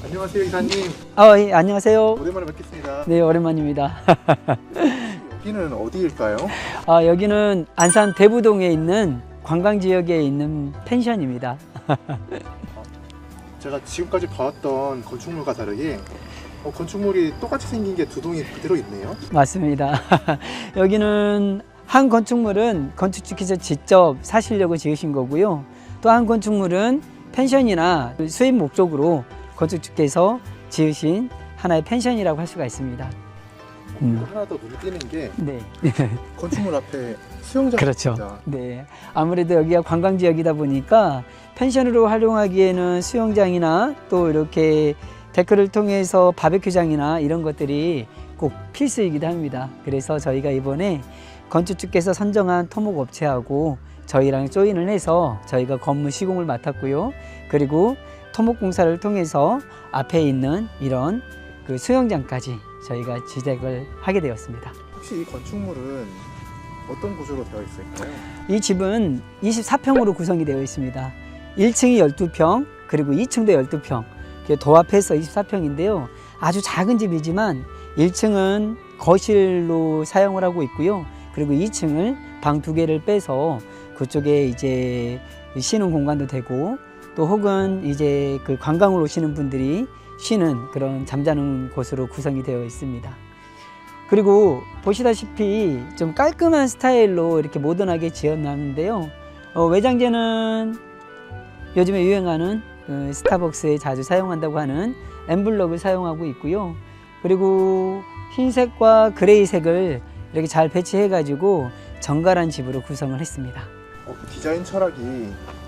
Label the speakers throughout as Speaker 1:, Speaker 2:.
Speaker 1: 안녕하세요, 이사님.
Speaker 2: 예, 안녕하세요.
Speaker 1: 오랜만에 뵙겠습니다.
Speaker 2: 네, 오랜만입니다.
Speaker 1: 여기는 어디일까요?
Speaker 2: 여기는 안산 대부동에 있는 관광 지역에 있는 펜션입니다.
Speaker 1: 제가 지금까지 봐왔던 건축물과 다르게 건축물이 똑같이 생긴 게 두 동이 그대로 있네요.
Speaker 2: 맞습니다. 여기는 한 건축물은 건축주께서 직접 사시려고 지으신 거고요. 또 한 건축물은 펜션이나 수입 목적으로 건축주께서 지으신 하나의 펜션이라고 할 수가 있습니다.
Speaker 1: 하나 더 눈에 띄는 게
Speaker 2: 네.
Speaker 1: 건축물 앞에 수영장이
Speaker 2: 그렇죠.
Speaker 1: 있습니다.
Speaker 2: 네. 아무래도 여기가 관광 지역이다 보니까 펜션으로 활용하기에는 수영장이나 또 이렇게 데크를 통해서 바베큐장이나 이런 것들이 꼭 필수이기도 합니다. 그래서 저희가 이번에 건축주께서 선정한 토목업체하고 저희랑 조인을 해서 저희가 건물 시공을 맡았고요. 그리고 토목공사를 통해서 앞에 있는 이런 그 수영장까지 저희가 지적을 하게 되었습니다.
Speaker 1: 혹시 이 건축물은 어떤 구조로 되어 있을까요?
Speaker 2: 이 집은 24평으로 구성이 되어 있습니다. 1층이 12평, 그리고 2층도 12평. 도합해서 24평인데요. 아주 작은 집이지만 1층은 거실로 사용을 하고 있고요. 그리고 2층을 방 2개를 빼서 그쪽에 이제 쉬는 공간도 되고 또 혹은 이제 그 관광을 오시는 분들이 쉬는 그런 잠자는 곳으로 구성이 되어 있습니다. 그리고 보시다시피 좀 깔끔한 스타일로 이렇게 모던하게 지어놨는데요. 외장재는 요즘에 유행하는 스타벅스에 자주 사용한다고 하는 엠블럭을 사용하고 있고요. 그리고 흰색과 그레이색을 이렇게 잘 배치해 가지고 정갈한 집으로 구성을 했습니다.
Speaker 1: 그 디자인 철학이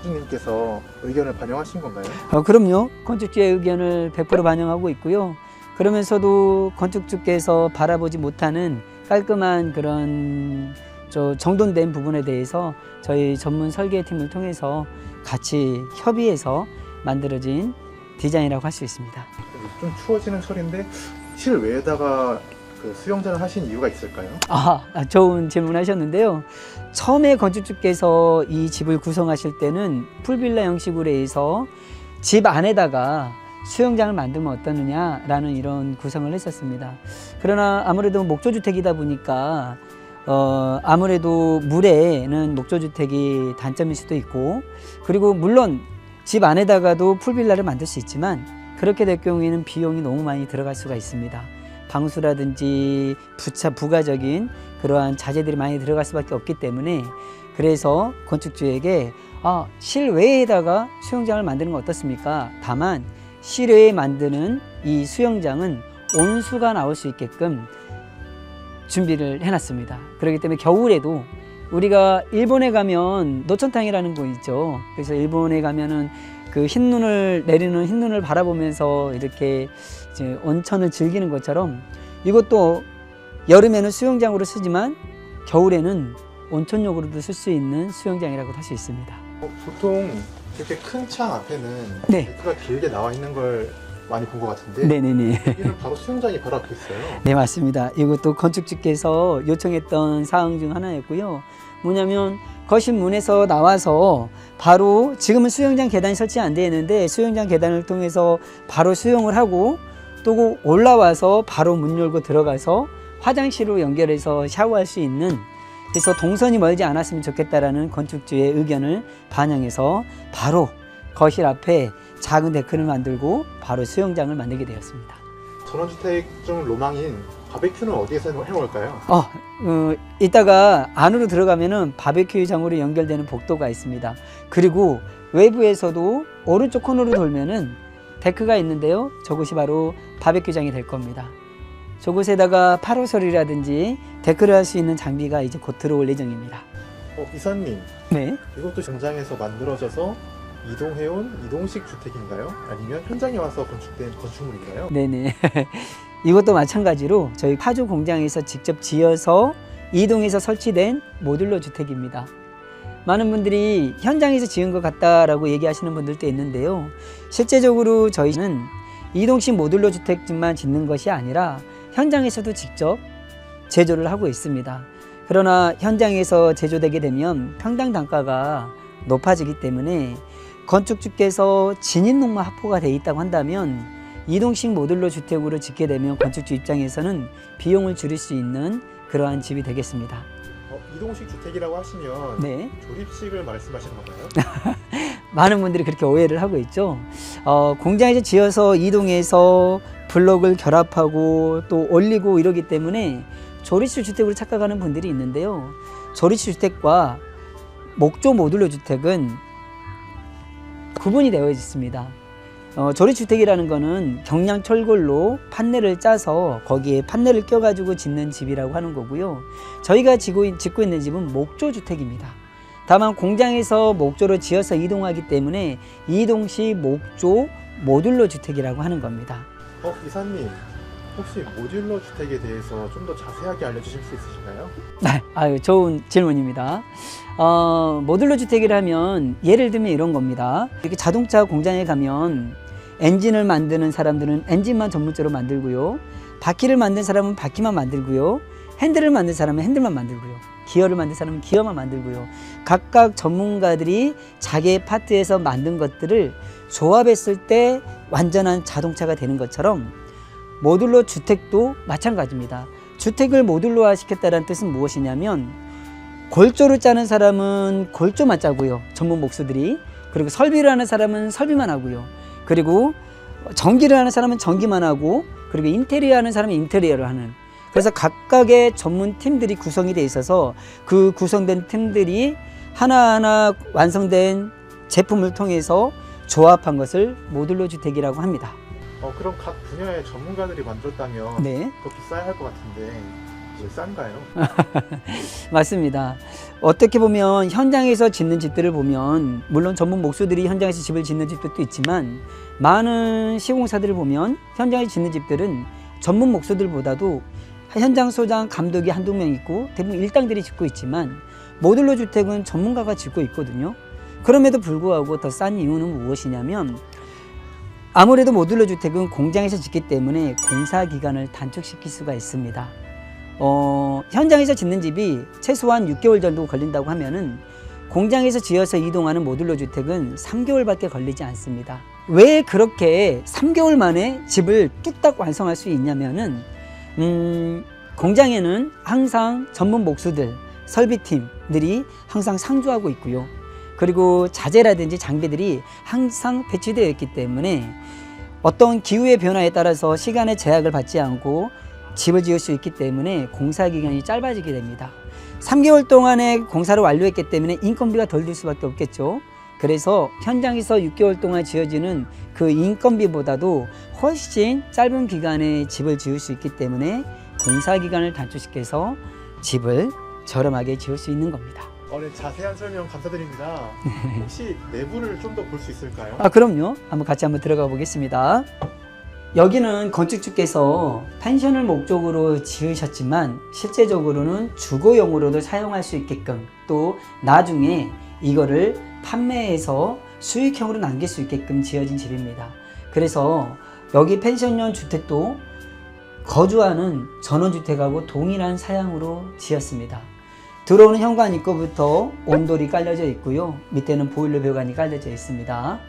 Speaker 1: 주님께서 의견을 반영하신 건가요?
Speaker 2: 그럼요. 건축주의 의견을 100% 반영하고 있고요. 그러면서도 건축주께서 바라보지 못하는 깔끔한 그런 정돈된 부분에 대해서 저희 전문 설계팀을 통해서 같이 협의해서 만들어진 디자인이라고 할 수 있습니다.
Speaker 1: 좀 추워지는 철인데 실외에다가 그 수영장을 하신 이유가 있을까요?
Speaker 2: 좋은 질문 하셨는데요. 처음에 건축주께서 이 집을 구성하실 때는 풀빌라 형식으로 해서 집 안에다가 수영장을 만들면 어떠느냐라는 이런 구성을 했었습니다. 그러나 아무래도 목조주택이다 보니까 아무래도 물에는 목조주택이 단점일 수도 있고, 그리고 물론 집 안에다가도 풀빌라를 만들 수 있지만 그렇게 될 경우에는 비용이 너무 많이 들어갈 수가 있습니다. 방수라든지 부가적인 그러한 자재들이 많이 들어갈 수밖에 없기 때문에, 그래서 건축주에게 실외에다가 수영장을 만드는 건 어떻습니까? 다만 실외에 만드는 이 수영장은 온수가 나올 수 있게끔 준비를 해놨습니다. 그렇기 때문에 겨울에도 우리가 일본에 가면 노천탕이라는 곳 있죠. 그래서 일본에 가면은 그 흰눈을 내리는 흰눈을 바라보면서 이렇게 이제 온천을 즐기는 것처럼 이것도 여름에는 수영장으로 쓰지만 겨울에는 온천욕으로도 쓸 수 있는 수영장이라고 할 수 있습니다.
Speaker 1: 보통 이렇게 큰 창 앞에는
Speaker 2: 네.
Speaker 1: 데크가 길게 나와 있는 걸 많이 본 것 같은데
Speaker 2: 네네네.
Speaker 1: 여기는 바로 수영장이 바로 앞에 있어요.
Speaker 2: 네, 맞습니다. 이것도 건축주께서 요청했던 사항 중 하나였고요. 뭐냐면 거실 문에서 나와서 바로, 지금은 수영장 계단이 설치 안 되어 있는데 수영장 계단을 통해서 바로 수영을 하고 또 올라와서 바로 문 열고 들어가서 화장실로 연결해서 샤워할 수 있는, 그래서 동선이 멀지 않았으면 좋겠다라는 건축주의 의견을 반영해서 바로 거실 앞에 작은 데크를 만들고 바로 수영장을 만들게 되었습니다.
Speaker 1: 전원주택 중 로망인 바베큐는 어디에서 해먹을까요?
Speaker 2: 이따가 안으로 들어가면은 바베큐장으로 연결되는 복도가 있습니다. 그리고 외부에서도 오른쪽 코너로 돌면은 데크가 있는데요. 저곳이 바로 바베큐장이 될 겁니다. 저곳에다가 파로솔이라든지 데크를 할 수 있는 장비가 이제 곧 들어올 예정입니다.
Speaker 1: 이사님,
Speaker 2: 네.
Speaker 1: 이것도 현장에서 만들어져서 이동해온 이동식 주택인가요? 아니면 현장에 와서 건축된 건축물인가요?
Speaker 2: 네네. 이것도 마찬가지로 저희 파주 공장에서 직접 지어서 이동해서 설치된 모듈러 주택입니다. 많은 분들이 현장에서 지은 것 같다라고 얘기하시는 분들도 있는데요. 실제적으로 저희는 이동식 모듈러 주택집만 짓는 것이 아니라 현장에서도 직접 제조를 하고 있습니다. 그러나 현장에서 제조되게 되면 평당 단가가 높아지기 때문에 건축주께서 진입농마 확보가 되어 있다고 한다면 이동식 모듈러 주택으로 짓게 되면 건축주 입장에서는 비용을 줄일 수 있는 그러한 집이 되겠습니다.
Speaker 1: 이동식 주택이라고 하시면
Speaker 2: 네.
Speaker 1: 조립식을 말씀하시는 건가요?
Speaker 2: 많은 분들이 그렇게 오해를 하고 있죠. 공장에서 지어서 이동해서 블록을 결합하고 또 올리고 이러기 때문에 조립식 주택으로 착각하는 분들이 있는데요. 조립식 주택과 목조 모듈러 주택은 구분이 되어 있습니다. 조립주택이라는 거는 경량 철골로 판넬을 짜서 거기에 판넬을 껴가지고 짓는 집이라고 하는 거고요. 저희가 짓고 있는 집은 목조주택입니다. 다만 공장에서 목조로 지어서 이동하기 때문에 이동식 목조 모듈러 주택이라고 하는 겁니다.
Speaker 1: 이사님, 혹시 모듈러 주택에 대해서 좀 더 자세하게 알려주실 수 있으신가요?
Speaker 2: 네, 아유, 좋은 질문입니다. 모듈러 주택이라면 예를 들면 이런 겁니다. 이렇게 자동차 공장에 가면 엔진을 만드는 사람들은 엔진만 전문적으로 만들고요. 바퀴를 만든 사람은 바퀴만 만들고요. 핸들을 만든 사람은 핸들만 만들고요. 기어를 만든 사람은 기어만 만들고요. 각각 전문가들이 자기의 파트에서 만든 것들을 조합했을 때 완전한 자동차가 되는 것처럼 모듈러 주택도 마찬가지입니다. 주택을 모듈러화 시켰다는 뜻은 무엇이냐면 골조를 짜는 사람은 골조만 짜고요. 전문 목수들이. 그리고 설비를 하는 사람은 설비만 하고요. 그리고 전기를 하는 사람은 전기만 하고, 그리고 인테리어 하는 사람은 인테리어를 하는. 그래서 각각의 전문 팀들이 구성이 돼 있어서 그 구성된 팀들이 하나하나 완성된 제품을 통해서 조합한 것을 모듈러 주택이라고 합니다.
Speaker 1: 그럼 각 분야의 전문가들이 만들었다면
Speaker 2: 네.
Speaker 1: 더 비싸야 할 것 같은데 이제 싼가요?
Speaker 2: 맞습니다. 어떻게 보면 현장에서 짓는 집들을 보면 물론 전문 목수들이 현장에서 집을 짓는 집들도 있지만 많은 시공사들을 보면 현장에서 짓는 집들은 전문 목수들보다도 현장 소장 감독이 한두 명 있고 대부분 일당들이 짓고 있지만 모듈러 주택은 전문가가 짓고 있거든요. 그럼에도 불구하고 더 싼 이유는 무엇이냐면 아무래도 모듈러 주택은 공장에서 짓기 때문에 공사 기간을 단축시킬 수가 있습니다. 현장에서 짓는 집이 최소한 6개월 정도 걸린다고 하면은 공장에서 지어서 이동하는 모듈러 주택은 3개월밖에 걸리지 않습니다. 왜 그렇게 3개월 만에 집을 뚝딱 완성할 수 있냐면은 공장에는 항상 전문 목수들, 설비팀들이 항상 상주하고 있고요. 그리고 자재라든지 장비들이 항상 배치되어 있기 때문에 어떤 기후의 변화에 따라서 시간의 제약을 받지 않고 집을 지을 수 있기 때문에 공사 기간이 짧아지게 됩니다. 3개월 동안에 공사를 완료했기 때문에 인건비가 덜 들 수밖에 없겠죠. 그래서 현장에서 6개월 동안 지어지는 그 인건비보다도 훨씬 짧은 기간에 집을 지을 수 있기 때문에 공사 기간을 단축시켜서 집을 저렴하게 지을 수 있는 겁니다.
Speaker 1: 네, 자세한 설명 감사드립니다. 혹시 내부를 좀 더 볼 수 있을까요?
Speaker 2: 그럼요. 같이 한번 들어가 보겠습니다. 여기는 건축주께서 펜션을 목적으로 지으셨지만 실제적으로는 주거용으로도 사용할 수 있게끔 또 나중에 이거를 판매해서 수익형으로 남길 수 있게끔 지어진 집입니다. 그래서 여기 펜션형 주택도 거주하는 전원주택하고 동일한 사양으로 지었습니다. 들어오는 현관 입구부터 온돌이 깔려져 있고요. 밑에는 보일러 배관이 깔려져 있습니다.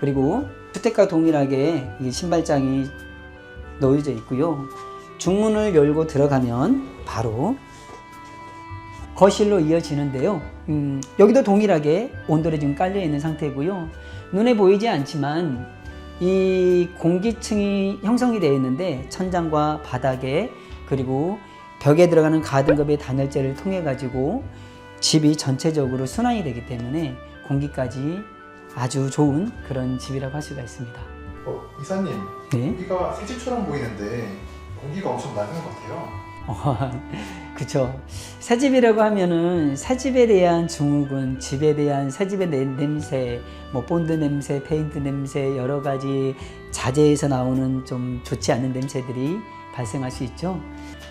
Speaker 2: 그리고 주택과 동일하게 신발장이 놓여져 있고요. 중문을 열고 들어가면 바로 거실로 이어지는데요. 여기도 동일하게 온돌이 지금 깔려 있는 상태고요. 눈에 보이지 않지만 이 공기층이 형성이 되어 있는데 천장과 바닥에 그리고 벽에 들어가는 가등급의 단열재를 통해 가지고 집이 전체적으로 순환이 되기 때문에 공기까지 아주 좋은 그런 집이라고 할 수가 있습니다.
Speaker 1: 이사님,
Speaker 2: 네?
Speaker 1: 여기가 새 집처럼 보이는데 공기가 엄청 맑은 것 같아요.
Speaker 2: 그쵸. 새 집이라고 하면은 새 집에 대한 증후군, 집에 대한 새 집의 냄새, 본드 냄새, 페인트 냄새, 여러 가지 자재에서 나오는 좀 좋지 않은 냄새들이 발생할 수 있죠.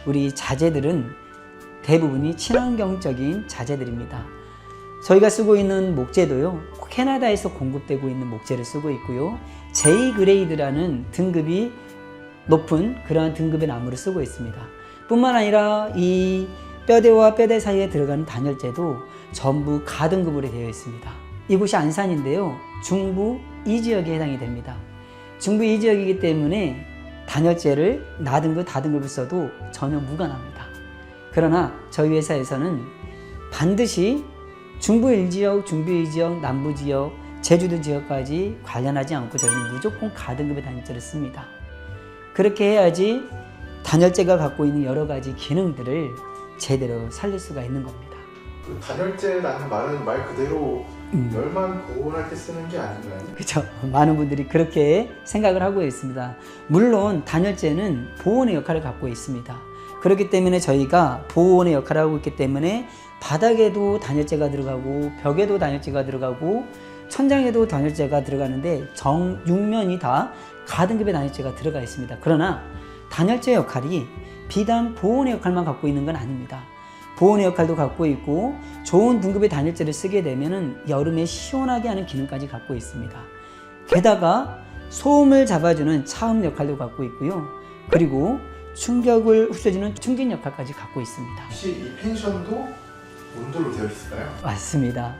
Speaker 2: 우리 자재들은 대부분이 친환경적인 자재들입니다. 저희가 쓰고 있는 목재도요, 캐나다에서 공급되고 있는 목재를 쓰고 있고요. J-그레이드라는 등급이 높은 그러한 등급의 나무를 쓰고 있습니다. 뿐만 아니라 이 뼈대와 뼈대 사이에 들어가는 단열재도 전부 가등급으로 되어 있습니다. 이곳이 안산인데요. 중부 이 지역에 해당이 됩니다. 중부 이 지역이기 때문에 단열재를 나등급, 다등급을 써도 전혀 무관합니다. 그러나 저희 회사에서는 반드시 중부 1지역, 중부 2지역, 남부 지역, 제주도 지역까지 관련하지 않고 저희는 무조건 가등급의 단열재를 씁니다. 그렇게 해야지 단열재가 갖고 있는 여러 가지 기능들을 제대로 살릴 수가 있는 겁니다.
Speaker 1: 그 단열재라는 말은 말 그대로 열만 보온할 때 쓰는 게 아닌가요?
Speaker 2: 그렇죠. 많은 분들이 그렇게 생각을 하고 있습니다. 물론 단열재는 보온의 역할을 갖고 있습니다. 그렇기 때문에 저희가 보온의 역할을 하고 있기 때문에 바닥에도 단열재가 들어가고 벽에도 단열재가 들어가고 천장에도 단열재가 들어가는데 정 6면이 다 가등급의 단열재가 들어가 있습니다. 그러나 단열재 역할이 비단 보온의 역할만 갖고 있는 건 아닙니다. 보온의 역할도 갖고 있고 좋은 등급의 단열재를 쓰게 되면 여름에 시원하게 하는 기능까지 갖고 있습니다. 게다가 소음을 잡아주는 차음 역할도 갖고 있고요. 그리고 충격을 흡수해주는 충진 역할까지 갖고 있습니다.
Speaker 1: 혹시 이 펜션도 온돌로 되어 있을까요?
Speaker 2: 맞습니다.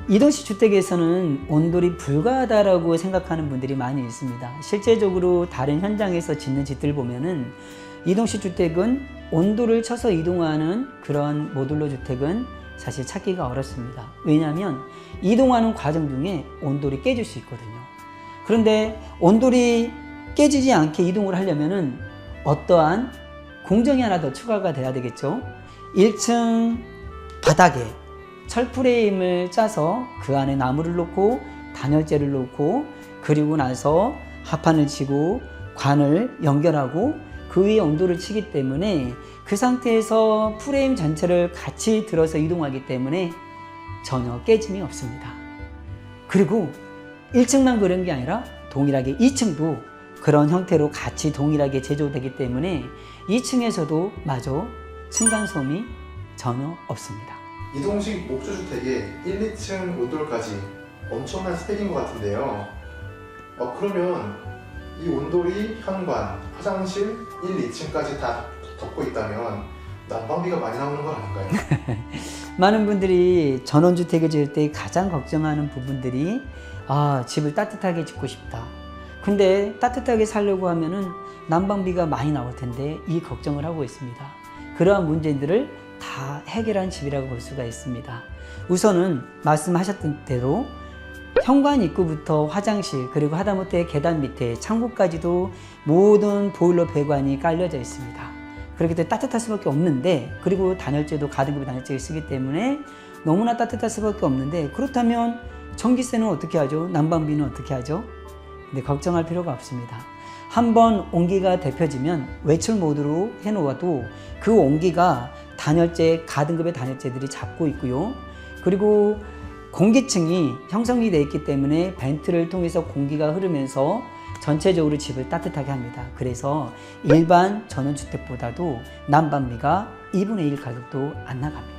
Speaker 2: 이동식 주택에서는 온돌이 불가하다라고 생각하는 분들이 많이 있습니다. 실제적으로 다른 현장에서 짓는 집들 보면은 이동식 주택은 온돌을 쳐서 이동하는 그런 모듈러 주택은 사실 찾기가 어렵습니다. 왜냐하면 이동하는 과정 중에 온돌이 깨질 수 있거든요. 그런데 온돌이 깨지지 않게 이동을 하려면은 어떠한 공정이 하나 더 추가가 돼야 되겠죠. 1층 바닥에 철 프레임을 짜서 그 안에 나무를 놓고 단열재를 놓고 그리고 나서 합판을 치고 관을 연결하고 그 위에 온돌을 치기 때문에 그 상태에서 프레임 전체를 같이 들어서 이동하기 때문에 전혀 깨짐이 없습니다. 그리고 1층만 그런 게 아니라 동일하게 2층도 그런 형태로 같이 동일하게 제조되기 때문에 2층에서도 마저 층간소음이 전혀 없습니다.
Speaker 1: 이동식 목조주택의 1, 2층 온돌까지 엄청난 스펙인 것 같은데요. 그러면 이 온돌이 현관, 화장실 1, 2층까지 다 덮고 있다면 난방비가 많이 나오는 건 아닌가요?
Speaker 2: 많은 분들이 전원주택을 지을 때 가장 걱정하는 부분들이 집을 따뜻하게 짓고 싶다. 근데 따뜻하게 살려고 하면은 난방비가 많이 나올 텐데 이 걱정을 하고 있습니다. 그러한 문제들을 다 해결한 집이라고 볼 수가 있습니다. 우선은 말씀하셨던 대로 현관 입구부터 화장실 그리고 하다못해 계단 밑에 창고까지도 모든 보일러 배관이 깔려져 있습니다. 그렇기 때문에 따뜻할 수밖에 없는데 그리고 단열재도 가등급의 단열재를 쓰기 때문에 너무나 따뜻할 수밖에 없는데 그렇다면 전기세는 어떻게 하죠? 난방비는 어떻게 하죠? 근데 걱정할 필요가 없습니다. 한번 온기가 데펴지면 외출 모드로 해놓아도 그 온기가 단열재, 가등급의 단열재들이 잡고 있고요. 그리고 공기층이 형성이 되어 있기 때문에 벤트를 통해서 공기가 흐르면서 전체적으로 집을 따뜻하게 합니다. 그래서 일반 전원주택보다도 난방비가 2분의 1 가격도 안 나갑니다.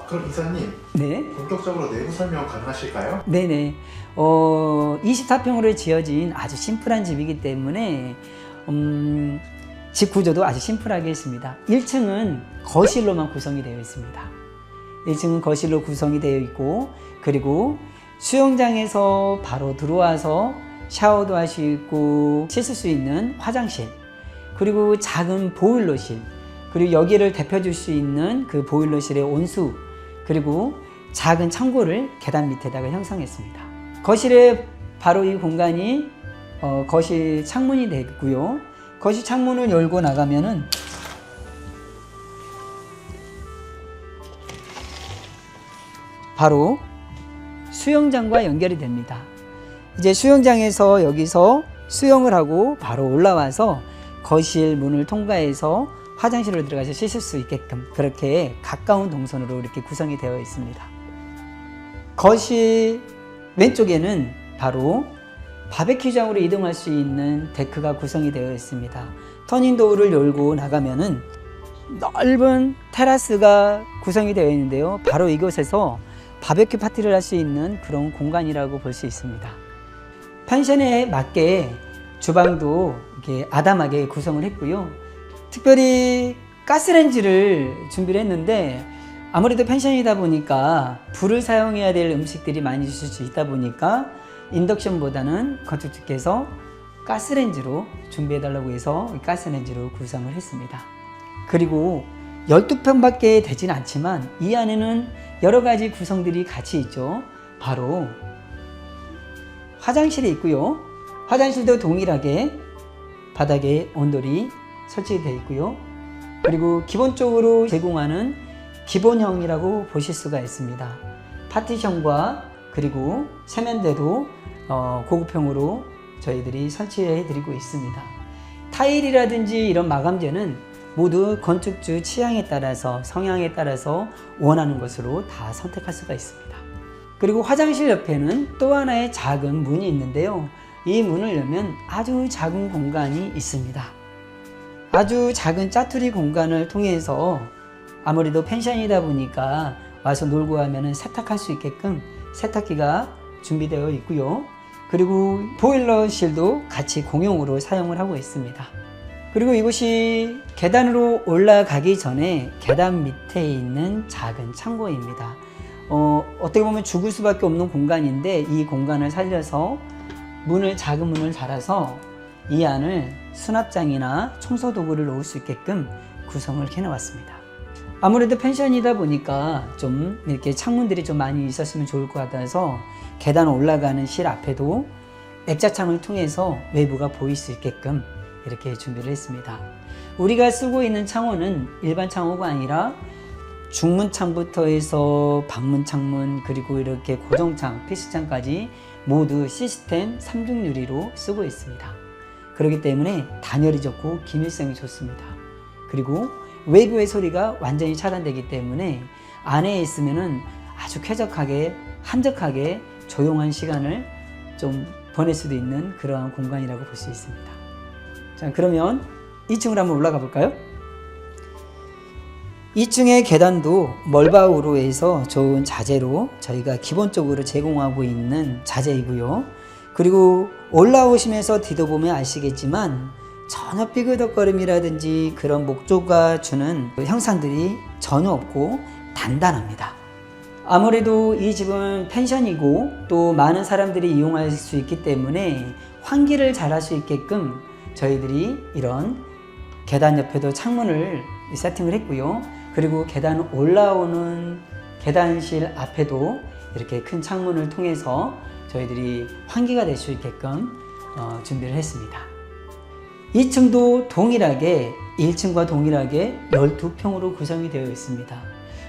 Speaker 1: 그럼 이사님,
Speaker 2: 네.
Speaker 1: 본격적으로 내부 설명 가능하실까요?
Speaker 2: 네네. 24평으로 지어진 아주 심플한 집이기 때문에 집 구조도 아주 심플하게 했습니다. 1층은 거실로만 구성이 되어 있습니다. 1층은 거실로 구성이 되어 있고 그리고 수영장에서 바로 들어와서 샤워도 할 수 있고 씻을 수 있는 화장실 그리고 작은 보일러실 그리고 여기를 데펴줄 수 있는 그 보일러실의 온수 그리고 작은 창고를 계단 밑에다가 형성했습니다. 거실에 바로 이 공간이 거실 창문이 되고요. 거실 창문을 열고 나가면은 바로 수영장과 연결이 됩니다. 이제 수영장에서 여기서 수영을 하고 바로 올라와서 거실 문을 통과해서 화장실로 들어가서 씻을 수 있게끔 그렇게 가까운 동선으로 이렇게 구성이 되어 있습니다. 거실 왼쪽에는 바로 바베큐장으로 이동할 수 있는 데크가 구성이 되어 있습니다. 터닝도어를 열고 나가면은 넓은 테라스가 구성이 되어 있는데요. 바로 이곳에서 바베큐 파티를 할 수 있는 그런 공간이라고 볼 수 있습니다. 펜션에 맞게 주방도 이렇게 아담하게 구성을 했고요. 특별히 가스레인지를 준비를 했는데 아무래도 펜션이다 보니까 불을 사용해야 될 음식들이 많이 있을 수 있다 보니까 인덕션보다는 건축주께서 가스레인지로 준비해 달라고 해서 가스레인지로 구성을 했습니다. 그리고 12평밖에 되진 않지만 이 안에는 여러 가지 구성들이 같이 있죠. 바로 화장실이 있고요. 화장실도 동일하게 바닥에 온돌이 설치되어 있고요. 그리고 기본적으로 제공하는 기본형이라고 보실 수가 있습니다. 파티션과 그리고 세면대도 고급형으로 저희들이 설치해 드리고 있습니다. 타일이라든지 이런 마감재는 모두 건축주 취향에 따라서 성향에 따라서 원하는 것으로 다 선택할 수가 있습니다. 그리고 화장실 옆에는 또 하나의 작은 문이 있는데요. 이 문을 열면 아주 작은 공간이 있습니다. 아주 작은 짜투리 공간을 통해서 아무래도 펜션이다 보니까 와서 놀고 가면은 세탁할 수 있게끔 세탁기가 준비되어 있고요. 그리고 보일러실도 같이 공용으로 사용을 하고 있습니다. 그리고 이곳이 계단으로 올라가기 전에 계단 밑에 있는 작은 창고입니다. 어떻게 보면 죽을 수밖에 없는 공간인데 이 공간을 살려서 작은 문을 달아서 이 안을 수납장이나 청소 도구를 놓을 수 있게끔 구성을 해놓았습니다. 아무래도 펜션이다 보니까 좀 이렇게 창문들이 좀 많이 있었으면 좋을 것 같아서 계단 올라가는 실 앞에도 액자창을 통해서 외부가 보일 수 있게끔 이렇게 준비를 했습니다. 우리가 쓰고 있는 창호는 일반 창호가 아니라 중문창부터 해서 방문창문 그리고 이렇게 고정창, PC창까지 모두 시스템 3중 유리로 쓰고 있습니다. 그렇기 때문에 단열이 좋고 기밀성이 좋습니다. 그리고 외부의 소리가 완전히 차단되기 때문에 안에 있으면은 아주 쾌적하게 한적하게 조용한 시간을 좀 보낼 수도 있는 그러한 공간이라고 볼 수 있습니다. 자, 그러면 2층으로 한번 올라가 볼까요? 2층의 계단도 멀바우로 해서 좋은 자재로 저희가 기본적으로 제공하고 있는 자재이고요. 그리고 올라오시면서 뒤져보면 아시겠지만 전혀 삐그덕거림이라든지 그런 목조가 주는 형상들이 전혀 없고 단단합니다. 아무래도 이 집은 펜션이고 또 많은 사람들이 이용할 수 있기 때문에 환기를 잘 할 수 있게끔 저희들이 이런 계단 옆에도 창문을 세팅을 했고요. 그리고 계단 올라오는 계단실 앞에도 이렇게 큰 창문을 통해서 저희들이 환기가 될 수 있게끔 준비를 했습니다. 2층도 동일하게 1층과 동일하게 12평으로 구성이 되어 있습니다.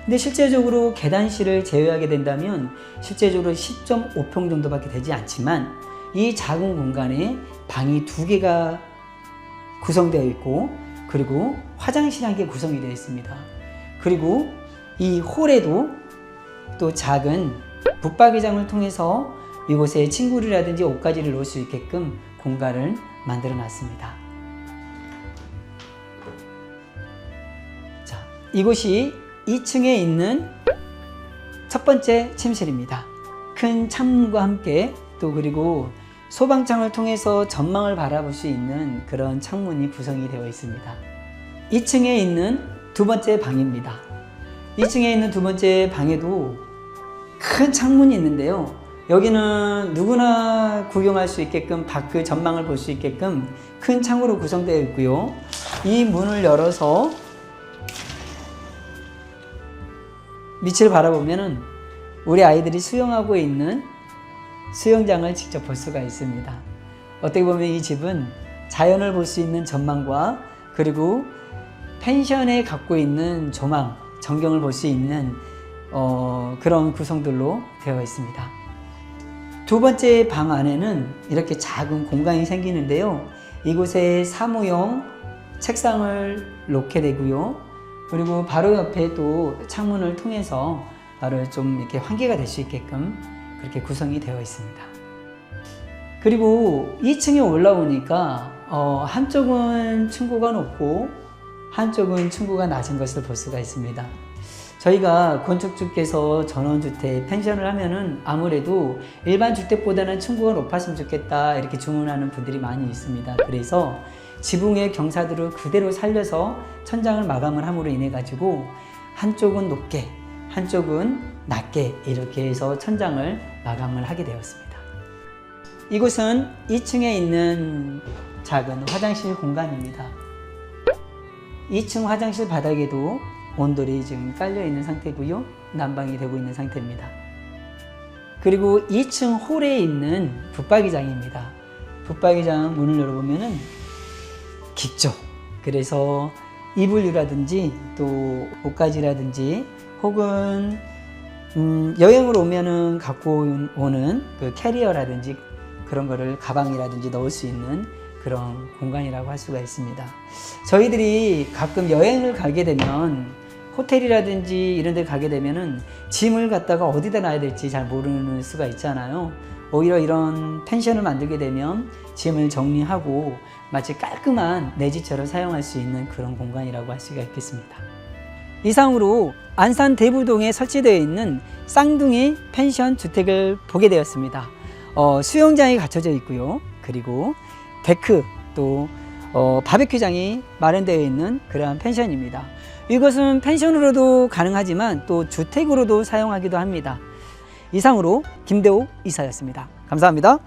Speaker 2: 근데 실제적으로 계단실을 제외하게 된다면 실제적으로 10.5평 정도밖에 되지 않지만 이 작은 공간에 방이 2개가 구성되어 있고 그리고 화장실 1개 구성이 되어 있습니다. 그리고 이 홀에도 또 작은 붙박이장을 통해서 이곳에 친구들이라든지 옷가지를 놓을 수 있게끔 공간을 만들어 놨습니다. 자, 이곳이 2층에 있는 첫 번째 침실입니다. 큰 창문과 함께 또 그리고 소방창을 통해서 전망을 바라볼 수 있는 그런 창문이 구성이 되어 있습니다. 2층에 있는 두 번째 방입니다. 2층에 있는 두 번째 방에도 큰 창문이 있는데요. 여기는 누구나 구경할 수 있게끔 밖의 전망을 볼 수 있게끔 큰 창으로 구성되어 있고요. 이 문을 열어서 밑을 바라보면은 우리 아이들이 수영하고 있는 수영장을 직접 볼 수가 있습니다. 어떻게 보면 이 집은 자연을 볼 수 있는 전망과 그리고 펜션에 갖고 있는 조망, 전경을 볼 수 있는 그런 구성들로 되어 있습니다. 두 번째 방 안에는 이렇게 작은 공간이 생기는데요. 이곳에 사무용 책상을 놓게 되고요. 그리고 바로 옆에 또 창문을 통해서 바로 좀 이렇게 환기가 될 수 있게끔 그렇게 구성이 되어 있습니다. 그리고 2층에 올라오니까 한쪽은 층고가 높고 한쪽은 층고가 낮은 것을 볼 수가 있습니다. 저희가 건축주께서 전원주택, 펜션을 하면은 아무래도 일반 주택보다는 층고가 높았으면 좋겠다 이렇게 주문하는 분들이 많이 있습니다. 그래서 지붕의 경사들을 그대로 살려서 천장을 마감을 함으로 인해 가지고 한쪽은 높게 한쪽은 낮게 이렇게 해서 천장을 마감을 하게 되었습니다. 이곳은 2층에 있는 작은 화장실 공간입니다. 2층 화장실 바닥에도 온돌이 지금 깔려 있는 상태고요. 난방이 되고 있는 상태입니다. 그리고 2층 홀에 있는 붙박이장입니다. 붙박이장 문을 열어보면은 깊죠. 그래서 이불류라든지 또 옷가지라든지 혹은 여행을 오면은 갖고 오는 그 캐리어라든지 그런 거를 가방이라든지 넣을 수 있는 그런 공간이라고 할 수가 있습니다. 저희들이 가끔 여행을 가게 되면 호텔이라든지 이런 데 가게 되면은 짐을 갖다가 어디다 놔야 될지 잘 모르는 수가 있잖아요. 오히려 이런 펜션을 만들게 되면 짐을 정리하고 마치 깔끔한 내 집처럼 사용할 수 있는 그런 공간이라고 할 수가 있겠습니다. 이상으로 안산 대부동에 설치되어 있는 쌍둥이 펜션 주택을 보게 되었습니다. 수영장이 갖춰져 있고요. 그리고 데크 또 바베큐장이 마련되어 있는 그러한 펜션입니다. 이것은 펜션으로도 가능하지만 또 주택으로도 사용하기도 합니다. 이상으로 김대호 이사였습니다. 감사합니다.